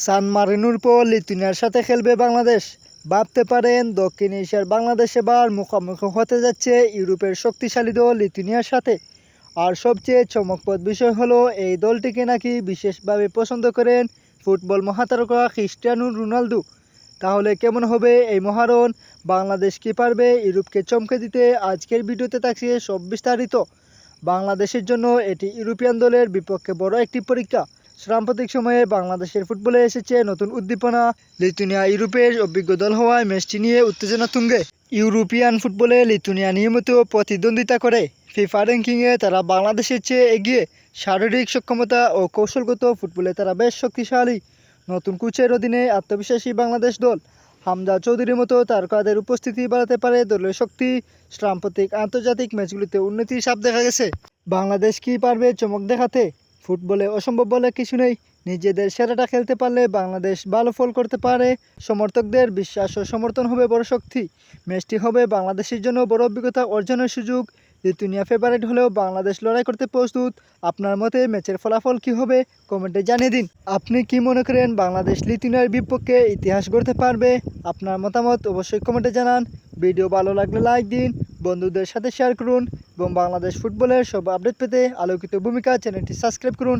সান মারিনোর পর লিথুয়ানিয়ার সাথে খেলবে বাংলাদেশ। ভাবতে পারেন দক্ষিণ এশিয়ার বাংলাদেশ এবার মুখোমুখি হতে যাচ্ছে ইউরোপের শক্তিশালী দল লিথুয়ানিয়ার সাথে। আর সবচেয়ে চমকপ্রদ বিষয় হলো এই দলটিকে নাকি বিশেষভাবে পছন্দ করেন ফুটবল মহাতারকা ক্রিস্টিয়ানো রোনালদো। তাহলে কেমন হবে এই মহারণ? বাংলাদেশ কি পারবে ইউরোপকে চমকে দিতে? আজকের ভিডিওতে থাকছে সব বিস্তারিত। বাংলাদেশের জন্য এটি ইউরোপিয়ান দলের বিপক্ষে বড় একটি পরীক্ষা। সাম্প্রতিক সময়ে বাংলাদেশের ফুটবলে এসেছে নতুন উদ্দীপনা। লিথুয়ানিয়া ইউরোপের অভিজ্ঞ দল হওয়ায় ম্যাচটি নিয়ে উত্তেজনা তুঙ্গে। ইউরোপিয়ান ফুটবলে লিথুয়ানিয়া নিয়মিত প্রতিদ্বন্দ্বিতা করে। ফিফা র্যাঙ্কিংয়ে তারা বাংলাদেশের চেয়ে এগিয়ে। শারীরিক সক্ষমতা ও কৌশলগত ফুটবলে তারা বেশ শক্তিশালী। নতুন কোচের অধীনে আত্মবিশ্বাসী বাংলাদেশ দল। হামজা চৌধুরীর মতো তারকাদের উপস্থিতি বাড়াতে পারে দলের শক্তি। সাম্প্রতিক আন্তর্জাতিক ম্যাচগুলিতে উন্নতির ছাপ দেখা গেছে। বাংলাদেশ কি পারবে চমক দেখাতে? ফুটবলে অসম্ভব বলে কিছু নেই। নিজেদের সেরাটা খেলতে পারলে বাংলাদেশ ভালো ফল করতে পারে। সমর্থকদের বিশ্বাস ও সমর্থন হবে বড় শক্তি। ম্যাচটি হবে বাংলাদেশের জন্য বড় অভিজ্ঞতা অর্জনের সুযোগ। লিথুয়ানিয়া ফেভারিট হলেও বাংলাদেশ লড়াই করতে প্রস্তুত। আপনার মতে ম্যাচের ফলাফল কি হবে কমেন্টে জানিয়ে দিন। আপনি কি মনে করেন বাংলাদেশ লিথুয়ানিয়ার বিপক্ষে ইতিহাস গড়তে পারবে? আপনার মতামত অবশ্যই কমেন্টে জানান। ভিডিও ভালো লাগলে লাইক দিন, বন্ধুদের সাথে শেয়ার করুন এবং বাংলাদেশ ফুটবলের সব আপডেট পেতে আলোকিত ভূমিকা চ্যানেলটি সাবস্ক্রাইব করুন।